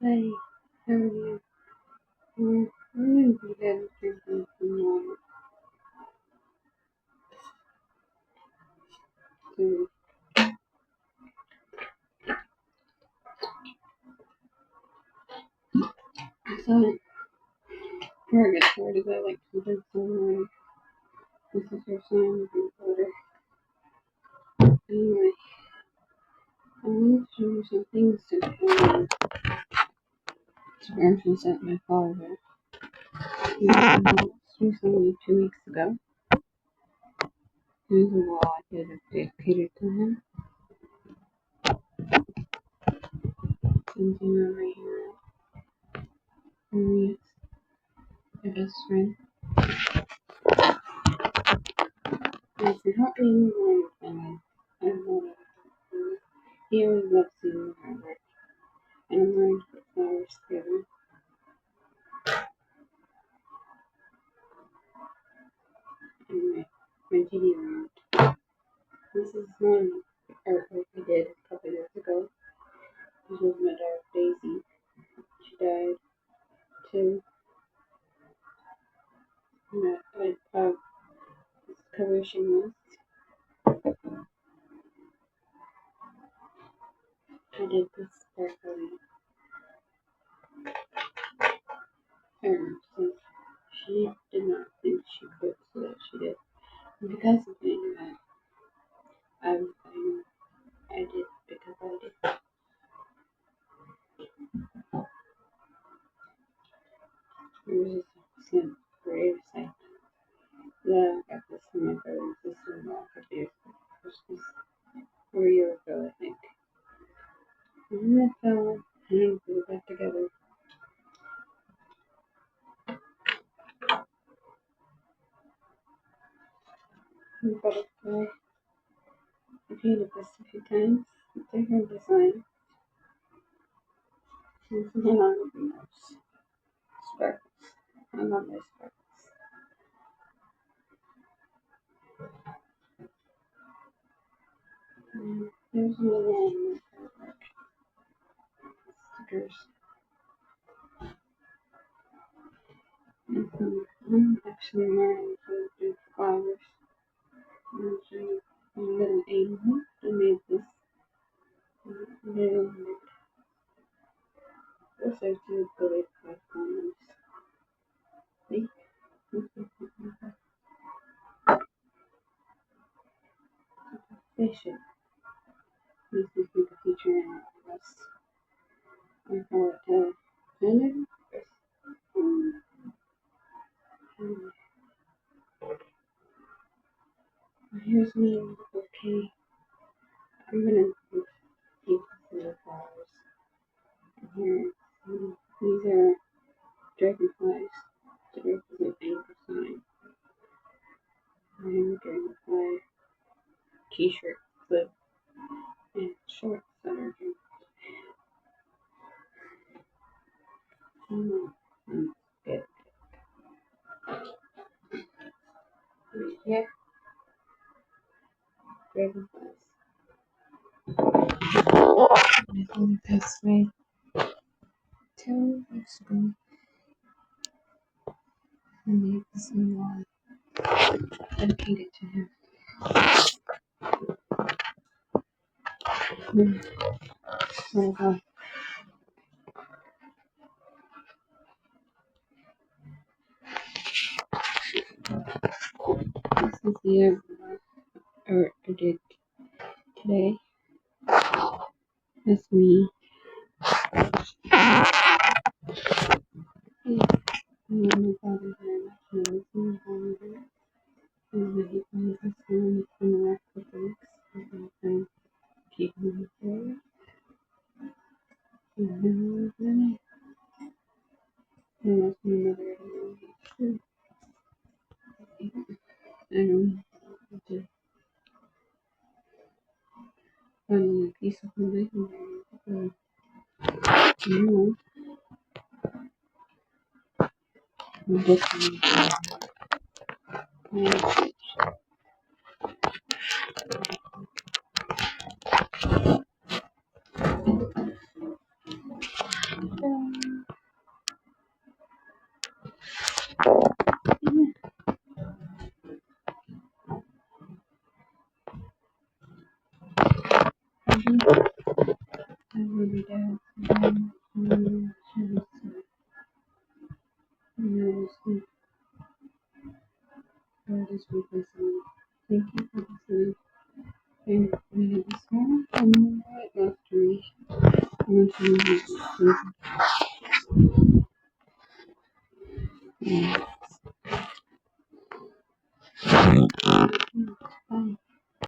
Hi, how are you? I'm gonna be drinking some water. So, so before I get started, I like to drink some water. This is your sign of drink water. Anyway, I want to show you some things to experiences at my father. Recently, 2 weeks ago, here's a wall I did dedicated to him. Something over here. Maria's my best friend. I said, help me move on with my life. I don't know what to do. He always loves seeing my work, and I'm learning to put flowers together. Anyway, my TV room. This is one artwork I did a couple years ago. This was my dog Daisy. She died too. And I thought this cover she was. I did this carefully. Since she did not think she could, so that she did. And because of doing that, I did because I did. There was this slim grave site. Yeah, I got this from my brother and sister-in-law for Christmas 4 years ago, I think. And then I fell and put it back together. And butterfly. I painted this a few times. Different design. And then on the nose. Sparkles. I love my sparkles. And there's another one with stickers. I'm actually learning to do flowers. I'm showing you a little angel. I made this. Little this I do believe my comments. See? Spaceship. Makes me think of future animals. I call it Leonard. Here's my little bouquet. I'm gonna keep the flowers. And here, these are dragonflies. The represent anchor sign. I have a dragonfly t-shirt clip and shorts that are dragonflies. Good. Yeah, dragonflies. My father passed away 2 weeks ago. I made this new wall dedicated to him. Oh god. This is the art I did today. That's me. My father very much knows me. He finds this one in the last couple weeks. He's going to try and keep moving forward. And then and that's my mother. I don't know. To find a piece of my life. You know, this one. Baby dad. God is with us. Thank you for listening. And we have a small restoration. I want to